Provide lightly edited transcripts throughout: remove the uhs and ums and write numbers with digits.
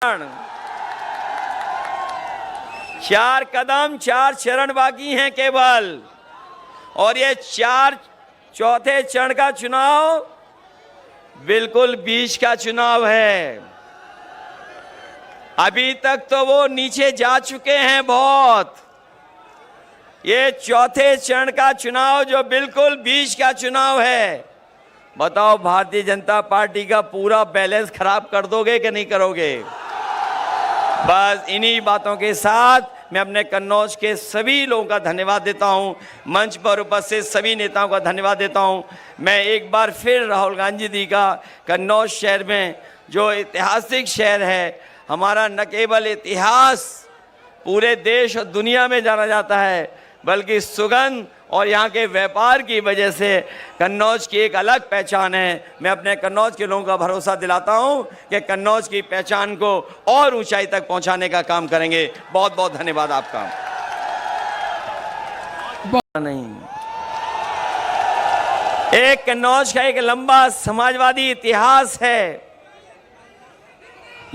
4 कदम 4 चरण बाकी हैं केवल, और ये चौथे चरण का चुनाव बिल्कुल बीच का चुनाव है। अभी तक तो वो नीचे जा चुके हैं बहुत। ये चौथे चरण का चुनाव जो बिल्कुल बीच का चुनाव है, बताओ भारतीय जनता पार्टी का पूरा बैलेंस खराब कर दोगे कि नहीं करोगे? बस इन्हीं बातों के साथ मैं अपने कन्नौज के सभी लोगों का धन्यवाद देता हूं, मंच पर उपस्थित सभी नेताओं का धन्यवाद देता हूं। मैं एक बार फिर राहुल गांधी जी का कन्नौज शहर में, जो ऐतिहासिक शहर है हमारा, न केवल इतिहास पूरे देश और दुनिया में जाना जाता है, बल्कि सुगंध और यहाँ के व्यापार की वजह से कन्नौज की एक अलग पहचान है। मैं अपने कन्नौज के लोगों का भरोसा दिलाता हूँ कि कन्नौज की पहचान को और ऊंचाई तक पहुँचाने का काम करेंगे। बहुत बहुत धन्यवाद आपका। नहीं, एक कन्नौज का एक लंबा समाजवादी इतिहास है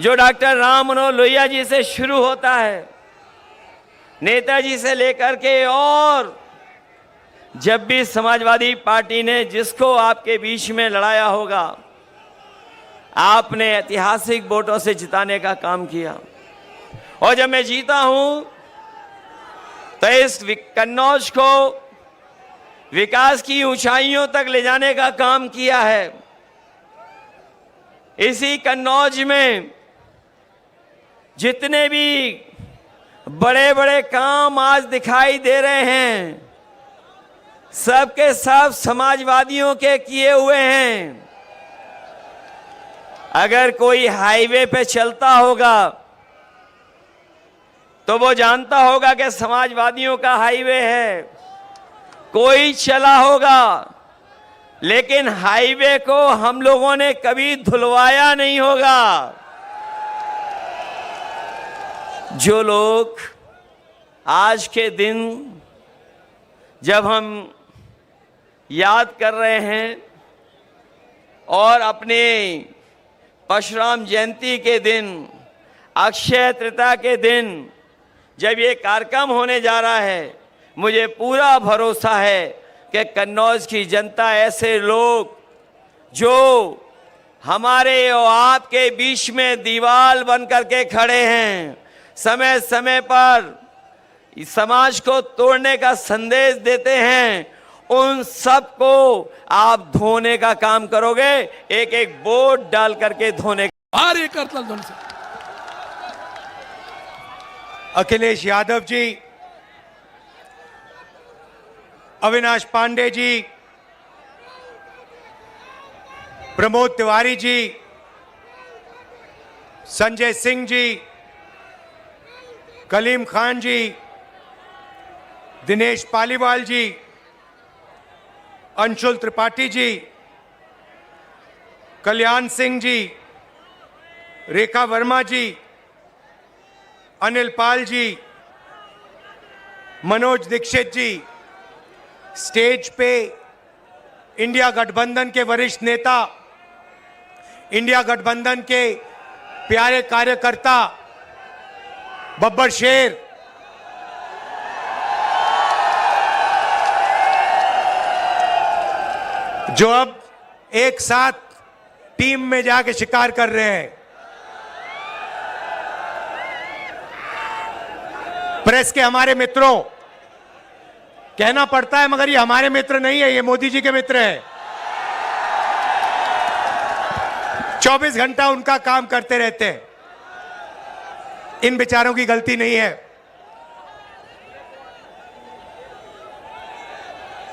जो डॉक्टर राम मनोहर लोहिया जी से शुरू होता है, नेताजी से लेकर के, और जब भी समाजवादी पार्टी ने जिसको आपके बीच में लड़ाया होगा, आपने ऐतिहासिक वोटों से जिताने का काम किया। और जब मैं जीता हूं तो इस कन्नौज को विकास की ऊंचाइयों तक ले जाने का काम किया है। इसी कन्नौज में जितने भी बड़े बड़े काम आज दिखाई दे रहे हैं, सबके सब समाजवादियों के किए हुए हैं। अगर कोई हाईवे पे चलता होगा तो वो जानता होगा कि समाजवादियों का हाईवे है। कोई चला होगा, लेकिन हाईवे को हम लोगों ने कभी धुलवाया नहीं होगा। जो लोग आज के दिन जब हम याद कर रहे हैं और अपने परशुराम जयंती के दिन, अक्षय तृतीया के दिन जब ये कार्यक्रम होने जा रहा है, मुझे पूरा भरोसा है कि कन्नौज की जनता, ऐसे लोग जो हमारे और आपके बीच में दीवार बन करके खड़े हैं, समय समय पर इस समाज को तोड़ने का संदेश देते हैं, उन सबको आप धोने का काम करोगे, एक एक वोट डाल करके धोने का। अखिलेश यादव जी, अविनाश पांडे जी, प्रमोद तिवारी जी, संजय सिंह जी, कलीम खान जी, दिनेश पालीवाल जी, अंशुल त्रिपाठी जी, कल्याण सिंह जी, रेखा वर्मा जी, अनिल पाल जी, मनोज दीक्षित जी, स्टेज पे इंडिया गठबंधन के वरिष्ठ नेता, इंडिया गठबंधन के प्यारे कार्यकर्ता बब्बर शेर, जो अब एक साथ टीम में जाके शिकार कर रहे हैं। प्रेस के हमारे मित्रों, कहना पड़ता है मगर ये हमारे मित्र नहीं है, ये मोदी जी के मित्र हैं। 24 घंटा उनका काम करते रहते हैं। इन बेचारों की गलती नहीं है।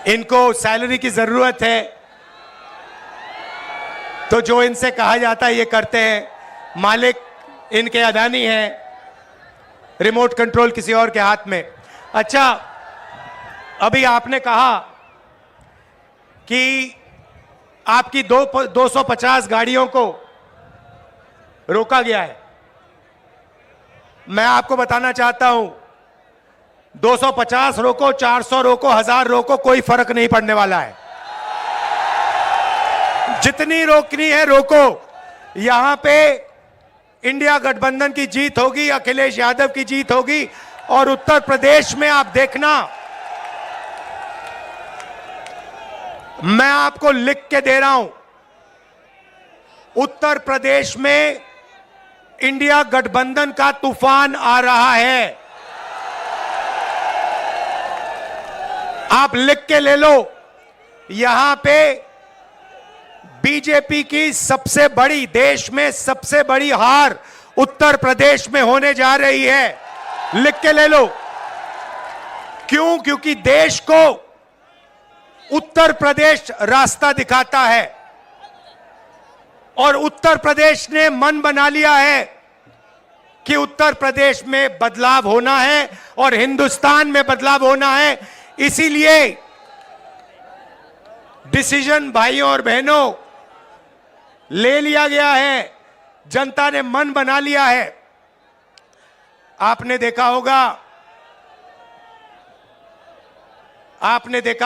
इनको सैलरी की जरूरत है तो जो इनसे कहा जाता है ये करते हैं। मालिक इनके अदानी हैं, रिमोट कंट्रोल किसी और के हाथ में। अच्छा, अभी आपने कहा कि आपकी 250 गाड़ियों को रोका गया है। मैं आपको बताना चाहता हूं, 250 रोको, 400 रोको, 1000 रोको, कोई फर्क नहीं पड़ने वाला है। जितनी रोकनी है रोको। यहां पे इंडिया गठबंधन की जीत होगी, अखिलेश यादव की जीत होगी। और उत्तर प्रदेश में आप देखना, मैं आपको लिख के दे रहा हूं, उत्तर प्रदेश में इंडिया गठबंधन का तूफान आ रहा है। आप लिख के ले लो, यहां पे बीजेपी की सबसे बड़ी, देश में सबसे बड़ी हार उत्तर प्रदेश में होने जा रही है। लिख के ले लो। क्यों? क्योंकि देश को उत्तर प्रदेश रास्ता दिखाता है और उत्तर प्रदेश ने मन बना लिया है कि उत्तर प्रदेश में बदलाव होना है और हिंदुस्तान में बदलाव होना है। इसीलिए डिसीजन भाइयों और बहनों ले लिया गया है, जनता ने मन बना लिया है। आपने देखा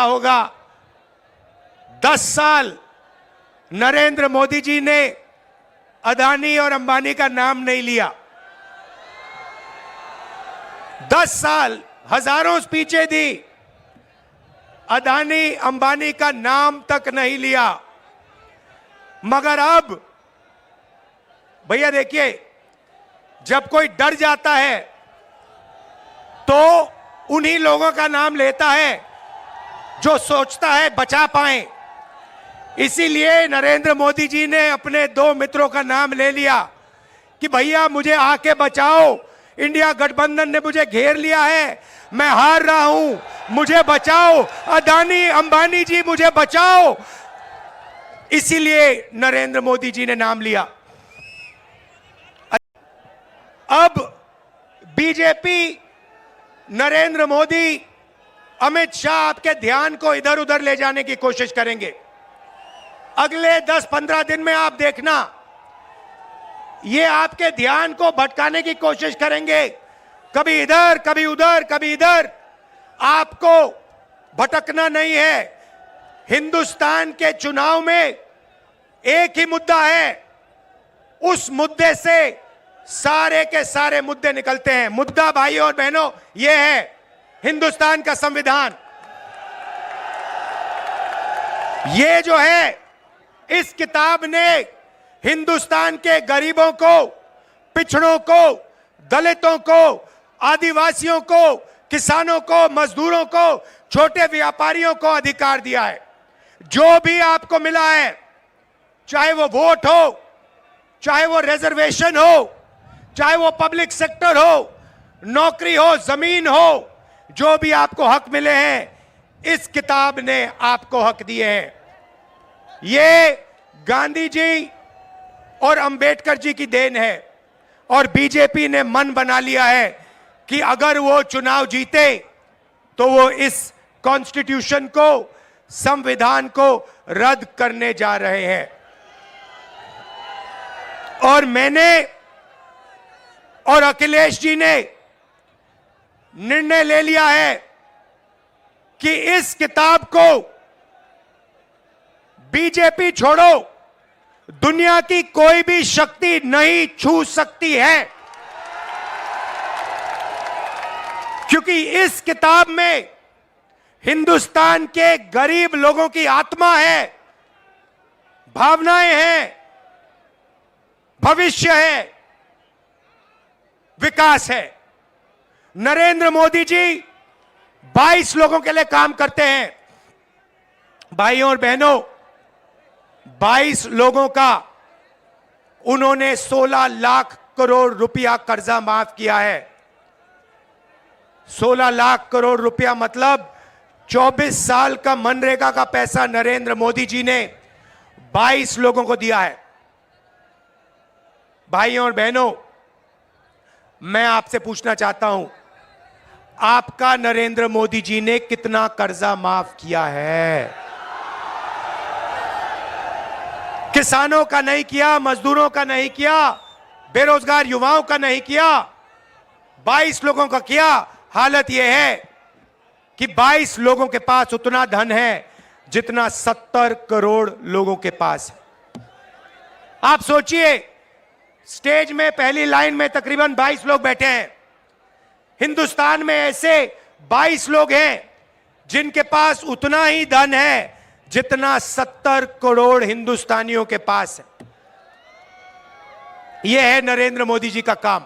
होगा 10 साल नरेंद्र मोदी जी ने अदानी और अंबानी का नाम नहीं लिया। 10 साल हजारों स्पीचें दी, अदानी अंबानी का नाम तक नहीं लिया। मगर अब भैया देखिए, जब कोई डर जाता है तो उन्हीं लोगों का नाम लेता है जो सोचता है बचा पाए। इसीलिए नरेंद्र मोदी जी ने अपने 2 मित्रों का नाम ले लिया कि भैया मुझे आके बचाओ, इंडिया गठबंधन ने मुझे घेर लिया है, मैं हार रहा हूं, मुझे बचाओ, अदानी अंबानी जी मुझे बचाओ। इसीलिए नरेंद्र मोदी जी ने नाम लिया। अब बीजेपी, नरेंद्र मोदी, अमित शाह आपके ध्यान को इधर उधर ले जाने की कोशिश करेंगे। अगले 10-15 दिन में आप देखना, ये आपके ध्यान को भटकाने की कोशिश करेंगे, कभी इधर कभी उधर कभी इधर। आपको भटकना नहीं है। हिंदुस्तान के चुनाव में एक ही मुद्दा है, उस मुद्दे से सारे के सारे मुद्दे निकलते हैं। मुद्दा भाइयों और बहनों यह है हिंदुस्तान का संविधान। ये जो है, इस किताब ने हिंदुस्तान के गरीबों को, पिछड़ों को, दलितों को, आदिवासियों को, किसानों को, मजदूरों को, छोटे व्यापारियों को अधिकार दिया है। जो भी आपको मिला है, चाहे वो वोट हो, चाहे वो रिजर्वेशन हो, चाहे वो पब्लिक सेक्टर हो, नौकरी हो, जमीन हो, जो भी आपको हक मिले हैं, इस किताब ने आपको हक दिए हैं। ये गांधी जी और अंबेडकर जी की देन है। और बीजेपी ने मन बना लिया है कि अगर वो चुनाव जीते तो वो इस कॉन्स्टिट्यूशन को, संविधान को रद्द करने जा रहे हैं। और मैंने और अखिलेश जी ने निर्णय ले लिया है कि इस किताब को बीजेपी छोड़ो, दुनिया की कोई भी शक्ति नहीं छू सकती है। क्योंकि इस किताब में हिंदुस्तान के गरीब लोगों की आत्मा है, भावनाएं हैं, भविष्य है, विकास है। नरेंद्र मोदी जी 22 लोगों के लिए काम करते हैं। भाइयों और बहनों, 22 लोगों का उन्होंने 16 लाख करोड़ रुपया कर्जा माफ किया है। 16 लाख करोड़ रुपया मतलब 24 साल का मनरेगा का पैसा नरेंद्र मोदी जी ने 22 लोगों को दिया है। भाइयों और बहनों, मैं आपसे पूछना चाहता हूं, आपका नरेंद्र मोदी जी ने कितना कर्जा माफ किया है? किसानों का नहीं किया, मजदूरों का नहीं किया, बेरोजगार युवाओं का नहीं किया, 22 लोगों का किया। हालत यह है कि 22 लोगों के पास उतना धन है जितना 70 करोड़ लोगों के पास है। आप सोचिए, स्टेज में पहली लाइन में तकरीबन 22 लोग बैठे हैं। हिंदुस्तान में ऐसे 22 लोग हैं जिनके पास उतना ही धन है जितना 70 करोड़ हिंदुस्तानियों के पास है। यह है नरेंद्र मोदी जी का काम।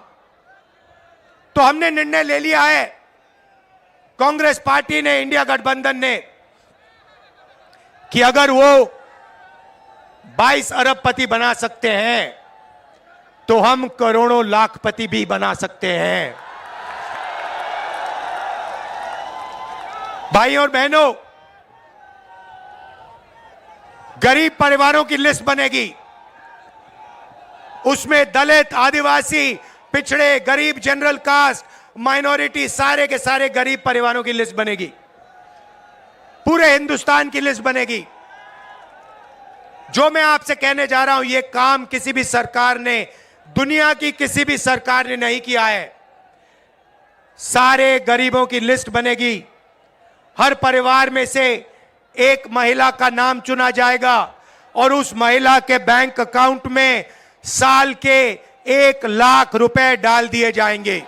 तो हमने निर्णय ले लिया है, कांग्रेस पार्टी ने, इंडिया गठबंधन ने, कि अगर वो 22 अरबपति बना सकते हैं तो हम करोड़ों लाखपति भी बना सकते हैं। भाई और बहनों, गरीब परिवारों की लिस्ट बनेगी। उसमें दलित, आदिवासी, पिछड़े, गरीब, जनरल कास्ट, माइनॉरिटी, सारे के सारे गरीब परिवारों की लिस्ट बनेगी। पूरे हिंदुस्तान की लिस्ट बनेगी। जो मैं आपसे कहने जा रहा हूं, यह काम किसी भी सरकार ने, दुनिया की किसी भी सरकार ने नहीं किया है। सारे गरीबों की लिस्ट बनेगी। हर परिवार में से एक महिला का नाम चुना जाएगा और उस महिला के बैंक अकाउंट में साल के 1 लाख रुपए डाल दिए जाएंगे।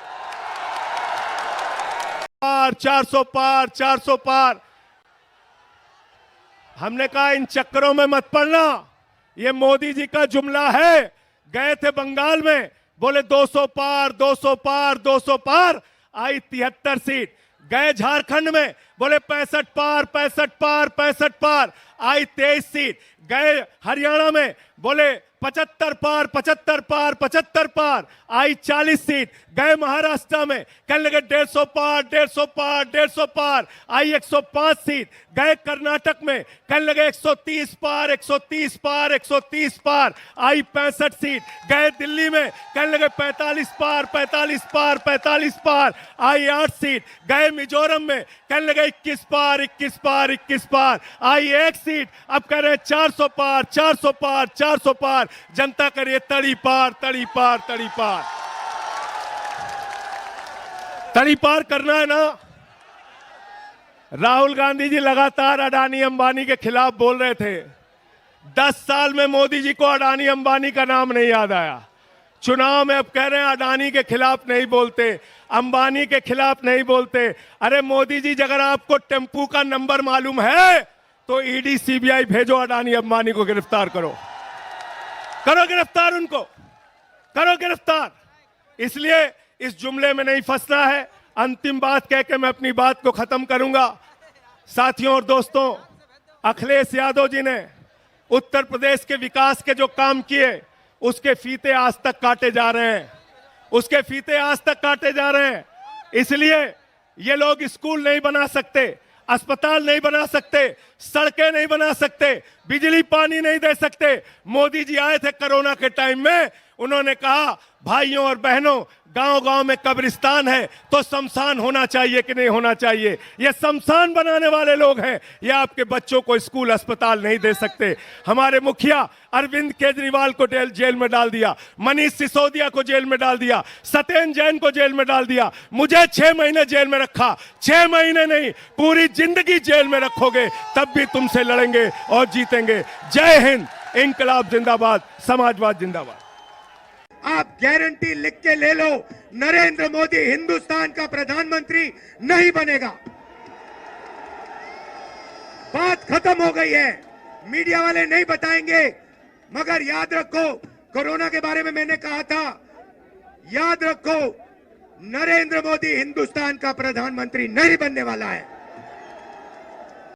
पार 400 पार 400 पार। हमने कहा इन चक्करों में मत पड़ना। ये मोदी जी का जुमला है। गए थे बंगाल में, बोले 200 पार 200 पार 200 पार, आई 73 सीट। गए झारखंड में, बोले 65 पार 65 पार 65 पार, आई 23 सीट। गए हरियाणा में, बोले 75 पार 75 पार 75 पार, आई 40 सीट। गए महाराष्ट्र में, कहने लगे 150 पार 150 पार 150 पार, आई 105 सीट। गए कर्नाटक में, कहने लगे 130 पार 130 पार 130 पार, आई 65 सीट। गए दिल्ली में, कहने लगे 45 पार 45 पार 45 पार, आई 8 सीट। गए मिजोरम में, कहने लगे 21 पार 21 पार 21 पार, आई 1 सीट। अब कह रहे हैं 400 पार 400 पार 400 पार। जनता करिए तड़ी पार तड़ी पार तड़ी पार। तड़ी पार करना है ना। राहुल गांधी जी लगातार अडानी अंबानी के खिलाफ बोल रहे थे। 10 साल में मोदी जी को अडानी अंबानी का नाम नहीं याद आया। चुनाव में अब कह रहे हैं अडानी के खिलाफ नहीं बोलते, अंबानी के खिलाफ नहीं बोलते। अरे मोदी जी, अगर आपको टेम्पू का नंबर मालूम है तो ईडी सीबीआई भेजो, अडानी अंबानी को गिरफ्तार करो। करो गिरफ्तार, उनको करो गिरफ्तार। इसलिए इस जुमले में नहीं फंसना है। अंतिम बात कह के मैं अपनी बात को खत्म करूंगा। साथियों और दोस्तों, अखिलेश यादव जी ने उत्तर प्रदेश के विकास के जो काम किए, उसके फीते आज तक काटे जा रहे हैं। उसके फीते आज तक काटे जा रहे हैं। इसलिए ये लोग स्कूल नहीं बना सकते, अस्पताल नहीं बना सकते, सड़कें नहीं बना सकते, बिजली पानी नहीं दे सकते। मोदी जी आए थे कोरोना के टाइम में, उन्होंने कहा भाइयों और बहनों, गांव-गांव में कब्रिस्तान है तो शमशान होना चाहिए कि नहीं होना चाहिए। ये शमशान बनाने वाले लोग हैं। ये आपके बच्चों को स्कूल अस्पताल नहीं दे सकते। हमारे मुखिया अरविंद केजरीवाल को जेल में डाल दिया, मनीष सिसोदिया को जेल में डाल दिया, सत्येंद्र जैन को जेल में डाल दिया। मुझे 6 महीने जेल में रखा। 6 महीने नहीं, पूरी जिंदगी जेल में रखोगे तब भी तुमसे लड़ेंगे और जीतेंगे। जय हिंद। इंकलाब जिंदाबाद, समाजवाद जिंदाबाद। आप गारंटी लिख के ले लो, नरेंद्र मोदी हिंदुस्तान का प्रधानमंत्री नहीं बनेगा। बात खत्म हो गई है। मीडिया वाले नहीं बताएंगे, मगर याद रखो, कोरोना के बारे में मैंने कहा था, याद रखो, नरेंद्र मोदी हिंदुस्तान का प्रधानमंत्री नहीं बनने वाला है।